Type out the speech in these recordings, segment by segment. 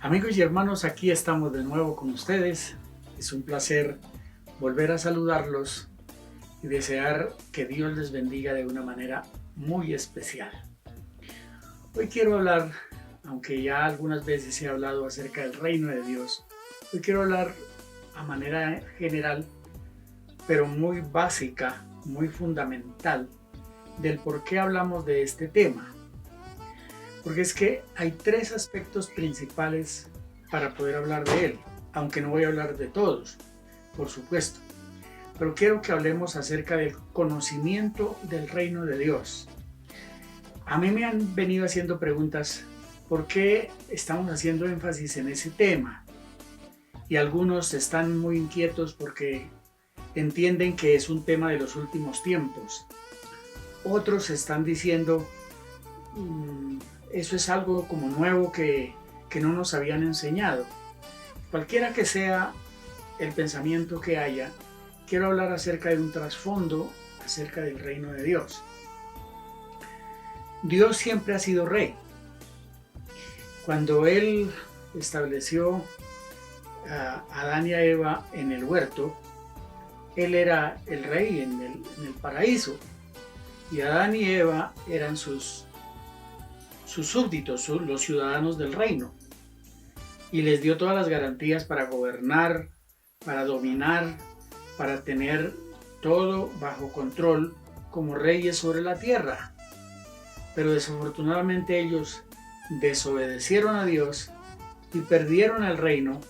Amigos y hermanos, aquí estamos de nuevo con ustedes. Es un placer volver a saludarlos y desear que Dios les bendiga de una manera muy especial. Hoy quiero hablar, aunque ya algunas veces he hablado acerca del reino de Dios, hoy quiero hablar a manera general, pero muy básica, muy fundamental, del por qué hablamos de este tema. Porque es que hay tres aspectos principales para poder hablar de él, aunque no voy a hablar de todos, por supuesto. Pero quiero que hablemos acerca del conocimiento del reino de Dios. A mí me han venido haciendo preguntas, ¿por qué estamos haciendo énfasis en ese tema? Y algunos están muy inquietos porque entienden que es un tema de los últimos tiempos. Otros están diciendo, eso es algo como nuevo que no nos habían enseñado. Cualquiera que sea el pensamiento que haya, quiero hablar acerca de un trasfondo acerca del reino de Dios. Dios siempre ha sido rey. Cuando Él estableció a Adán y a Eva en el huerto, Él era el rey en el paraíso, y Adán y Eva eran sus súbditos, los ciudadanos del reino, y les dio todas las garantías para gobernar, para dominar, para tener todo bajo control como reyes sobre la tierra. Pero desafortunadamente ellos desobedecieron a Dios y perdieron el reino,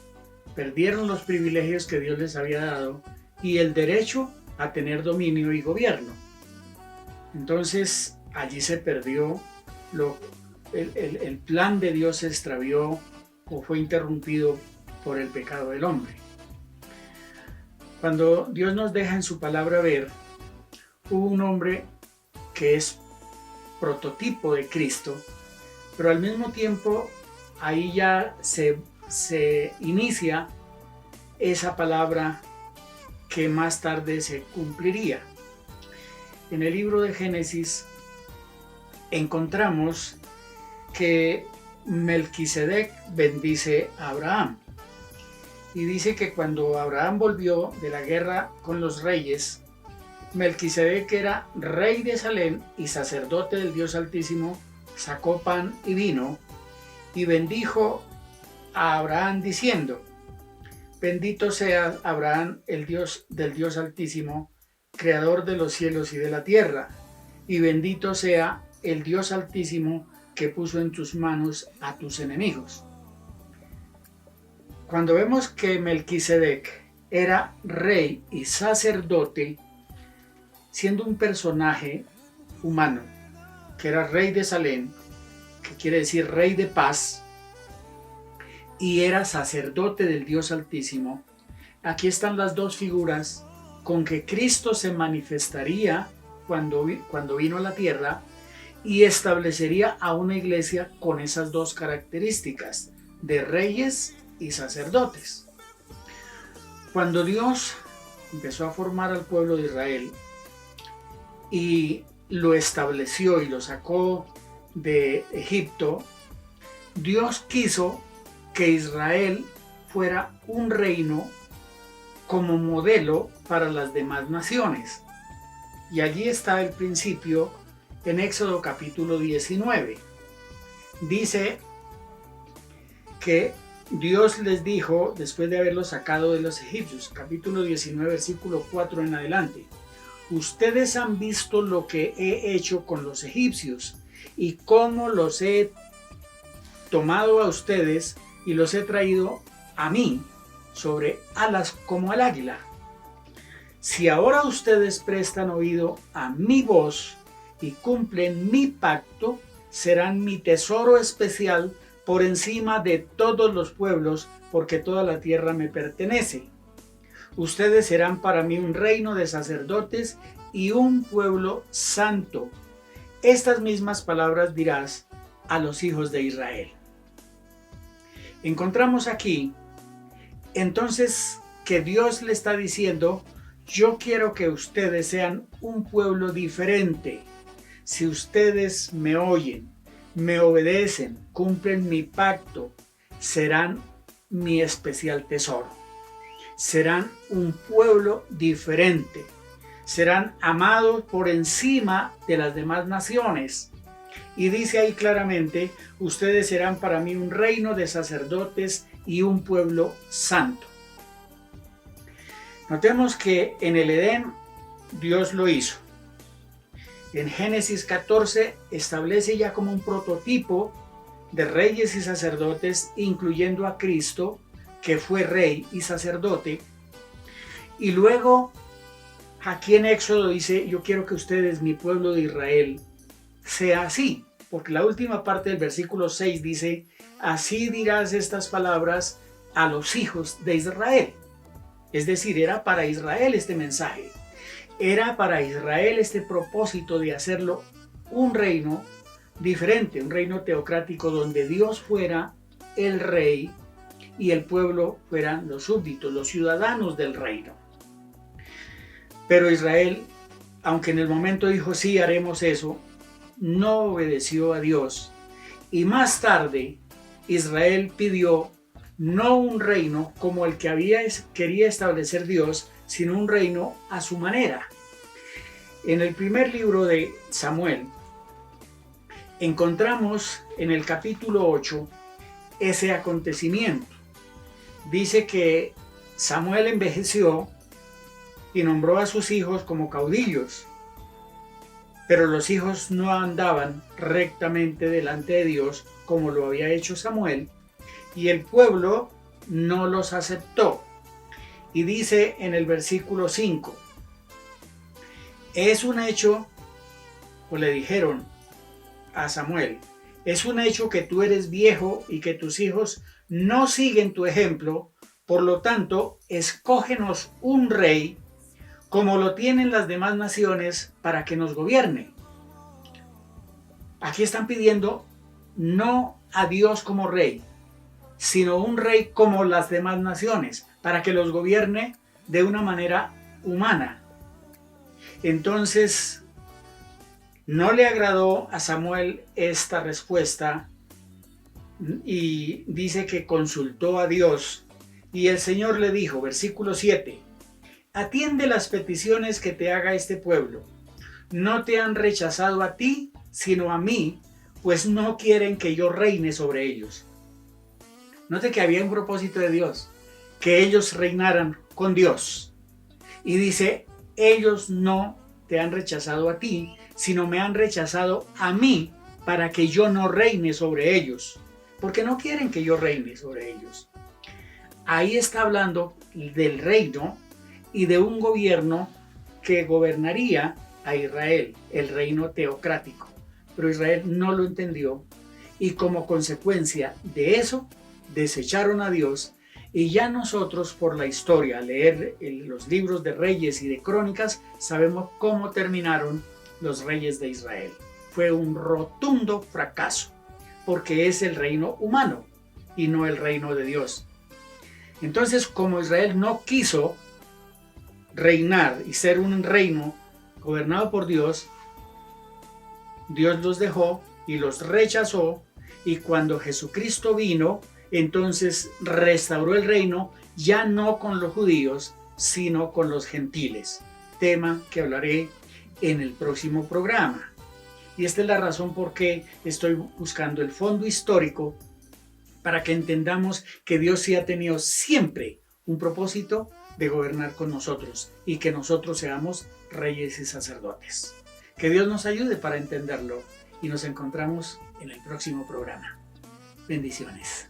perdieron los privilegios que Dios les había dado y el derecho a tener dominio y gobierno. Entonces allí se perdió el plan de Dios, se extravió o fue interrumpido por el pecado del hombre. Cuando Dios nos deja en su palabra ver, hubo un hombre que es prototipo de Cristo, pero al mismo tiempo ahí ya se inicia esa palabra que más tarde se cumpliría. En el libro de Génesis encontramos que Melquisedec bendice a Abraham. Y dice que cuando Abraham volvió de la guerra con los reyes, Melquisedec era rey de Salem y sacerdote del Dios Altísimo, sacó pan y vino y bendijo a Abraham diciendo: bendito sea Abraham, el Dios del Dios Altísimo, creador de los cielos y de la tierra, y bendito sea el Dios Altísimo que puso en tus manos a tus enemigos. Cuando vemos que Melquisedec era rey y sacerdote, siendo un personaje humano, que era rey de Salem, que quiere decir rey de paz, y era sacerdote del Dios Altísimo, aquí están las dos figuras con que Cristo se manifestaría cuando vino a la tierra y establecería a una iglesia con esas dos características de reyes y sacerdotes. Cuando Dios empezó a formar al pueblo de Israel y lo estableció y lo sacó de Egipto, Dios quiso que Israel fuera un reino como modelo para las demás naciones. Y allí está el principio en Éxodo capítulo 19. Dice que Dios les dijo, después de haberlos sacado de los egipcios, capítulo 19, versículo 4 en adelante: ustedes han visto lo que he hecho con los egipcios y cómo los he tomado a ustedes y los he traído a mí sobre alas como el águila. Si ahora ustedes prestan oído a mi voz y cumplen mi pacto, serán mi tesoro especial por encima de todos los pueblos, porque toda la tierra me pertenece. Ustedes serán para mí un reino de sacerdotes y un pueblo santo. Estas mismas palabras dirás a los hijos de Israel. Encontramos aquí, entonces, que Dios le está diciendo: yo quiero que ustedes sean un pueblo diferente. Si ustedes me oyen, me obedecen, cumplen mi pacto, serán mi especial tesoro. Serán un pueblo diferente. Serán amados por encima de las demás naciones. Y dice ahí claramente, ustedes serán para mí un reino de sacerdotes y un pueblo santo. Notemos que en el Edén Dios lo hizo. En Génesis 14 establece ya como un prototipo de reyes y sacerdotes, incluyendo a Cristo, que fue rey y sacerdote. Y luego aquí en Éxodo dice, yo quiero que ustedes, mi pueblo de Israel, sea así, porque la última parte del versículo 6 dice, así dirás estas palabras a los hijos de Israel. Es decir, era para Israel este mensaje. Era para Israel este propósito de hacerlo un reino diferente, un reino teocrático donde Dios fuera el rey y el pueblo fueran los súbditos, los ciudadanos del reino. Pero Israel, aunque en el momento dijo sí, haremos eso, no obedeció a Dios. Y más tarde Israel pidió no un reino como el que quería establecer Dios, sino un reino a su manera. En el primer libro de Samuel encontramos en el capítulo 8 ese acontecimiento. Dice que Samuel envejeció y nombró a sus hijos como caudillos, pero los hijos no andaban rectamente delante de Dios como lo había hecho Samuel, y el pueblo no los aceptó. Y dice en el versículo 5, es un hecho, o le dijeron a Samuel, es un hecho que tú eres viejo y que tus hijos no siguen tu ejemplo, por lo tanto, escógenos un rey como lo tienen las demás naciones para que nos gobierne. Aquí están pidiendo no a Dios como rey, sino un rey como las demás naciones, para que los gobierne de una manera humana. Entonces, no le agradó a Samuel esta respuesta y dice que consultó a Dios y el Señor le dijo, versículo 7, atiende las peticiones que te haga este pueblo. No te han rechazado a ti, sino a mí, pues no quieren que yo reine sobre ellos. Note que había un propósito de Dios, que ellos reinaran con Dios. Y dice, ellos no te han rechazado a ti, sino me han rechazado a mí para que yo no reine sobre ellos. Porque no quieren que yo reine sobre ellos. Ahí está hablando del reino y de un gobierno que gobernaría a Israel, el reino teocrático. Pero Israel no lo entendió y como consecuencia de eso desecharon a Dios. Y ya nosotros por la historia, al leer los libros de Reyes y de Crónicas, sabemos cómo terminaron los reyes de Israel. Fue un rotundo fracaso, porque es el reino humano y no el reino de Dios. Entonces, como Israel no quiso reinar y ser un reino gobernado por Dios, Dios los dejó y los rechazó, y cuando Jesucristo vino, entonces restauró el reino ya no con los judíos, sino con los gentiles, tema que hablaré en el próximo programa. Y esta es la razón por qué estoy buscando el fondo histórico para que entendamos que Dios sí ha tenido siempre un propósito de gobernar con nosotros y que nosotros seamos reyes y sacerdotes. Que Dios nos ayude para entenderlo y nos encontramos en el próximo programa. Bendiciones.